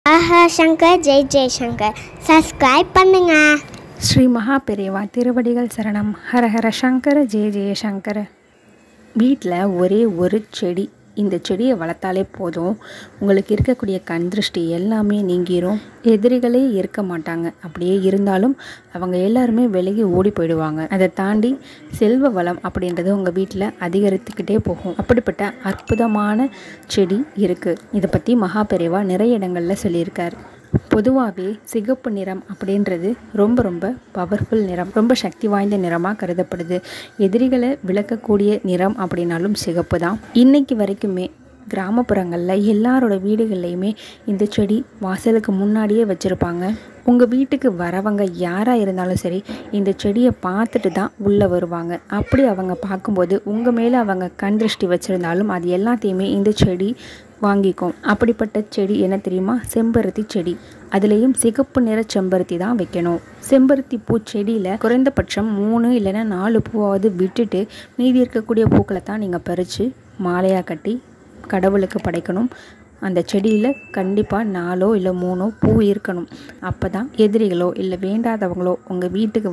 ஆஹா Shankar Jai Jaishankar subscribe பண்ணுங்க. ஸ்ரீ மகா பெரியவா திருவடிகள் சரணம். ஹரஹர சங்கர ஜெய ஜெயசங்கர. வீட்டில் ஒரே ஒரு செடி, இந்த செடியை வளர்த்தாலே போதும், உங்களுக்கு இருக்கக்கூடிய கண் திருஷ்டி எல்லாமே நீங்கிரும். எதிரிகளே இருக்க மாட்டாங்க. அப்படியே இருந்தாலும் அவங்க எல்லாருமே விலகி ஓடி போயிடுவாங்க. அதை தாண்டி செல்வ வளம் அப்படின்றது உங்கள் வீட்டில் அதிகரித்துக்கிட்டே போகும். அப்படிப்பட்ட அற்புதமான செடி இருக்குது. இதை பற்றி மகா பெரியவா நிறைய இடங்களில் சொல்லியிருக்கார். பொதுவாகவே சிகப்பு நிறம் அப்படின்றது ரொம்ப ரொம்ப பவர்ஃபுல் நிறம், ரொம்ப சக்தி வாய்ந்த நிறமாக கருதப்படுது. எதிரிகளை விளக்கக்கூடிய நிறம் அப்படின்னாலும் சிகப்பு தான். இன்னைக்கு வரைக்குமே கிராமப்புறங்களில் எல்லாரோட வீடுகள்லையுமே இந்த செடி வாசலுக்கு முன்னாடியே வச்சுருப்பாங்க. உங்கள் வீட்டுக்கு வரவங்க யாராக இருந்தாலும் சரி, இந்த செடியை பார்த்துட்டு தான் உள்ளே வருவாங்க. அப்படி அவங்க பார்க்கும்போது உங்கள் மேலே அவங்க கண் திருஷ்டி வச்சுருந்தாலும் அது எல்லாத்தையுமே இந்த செடி வாங்கிக்கும். அப்படிப்பட்ட செடி என்ன தெரியுமா? செம்பருத்தி செடி. அதுலேயும் சிகப்பு நிற செம்பருத்தி தான் வைக்கணும். செம்பருத்தி பூ செடியில் குறைந்தபட்சம் 3 இல்லைன்னா 4 பூவாவது விட்டுட்டு மீதி இருக்கக்கூடிய பூக்களை தான் நீங்கள் பறித்து மாலையாக கட்டி கடவுளுக்கு படைக்கணும். அந்த செடியில் கண்டிப்பாக 4 இல்லை 3 பூ இருக்கணும். அப்போ தான் எதிரிகளோ இல்லை வேண்டாதவங்களோ உங்கள் வீட்டுக்கு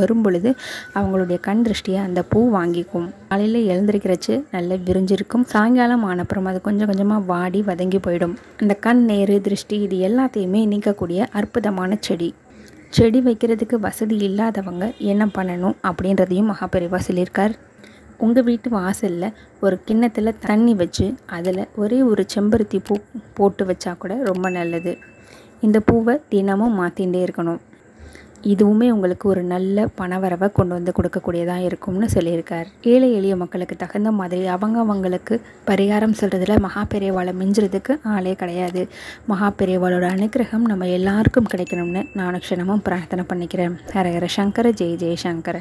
வரும் பொழுது அவங்களுடைய கண் திருஷ்டியை அந்த பூ வாங்கிக்கும். காலையில் எழுந்திருக்கிறச்சு நல்ல விரிஞ்சிருக்கும். சாயங்காலம் ஆனப்புறம் அது கொஞ்சம் கொஞ்சமாக வாடி வதங்கி போயிடும். அந்த கண் நேரு திருஷ்டி இது எல்லாத்தையுமே நீக்கக்கூடிய அற்புதமான செடி. செடி வைக்கிறதுக்கு வசதி இல்லாதவங்க என்ன பண்ணணும் அப்படின்றதையும் மகாபெரிவா சொல்லியிருக்கார். உங்கள் வீட்டு வாசலில் ஒரு கிண்ணத்தில் தண்ணி வச்சு அதில் ஒரே ஒரு செம்பருத்தி பூ போட்டு வச்சா கூட ரொம்ப நல்லது. இந்த பூவை தினமும் மாற்றிகிட்டே இருக்கணும். இதுவுமே உங்களுக்கு ஒரு நல்ல பணவரவை கொண்டு வந்து கொடுக்கக்கூடியதாக இருக்கும்னு சொல்லியிருக்கார். ஏழை எளிய மக்களுக்கு தகுந்த மாதிரி அவங்களுக்கு பரிகாரம் சொல்கிறதுல மகாபெரியவாளை மிஞ்சுறதுக்கு ஆளே கிடையாது. மகாபெரியவாளோட அனுக்கிரகம் நம்ம எல்லாருக்கும் கிடைக்கணும்னு நான் க்ஷணமும் பிரார்த்தனை பண்ணிக்கிறேன். ஹரஹர சங்கர ஜெய ஜெயசங்கர.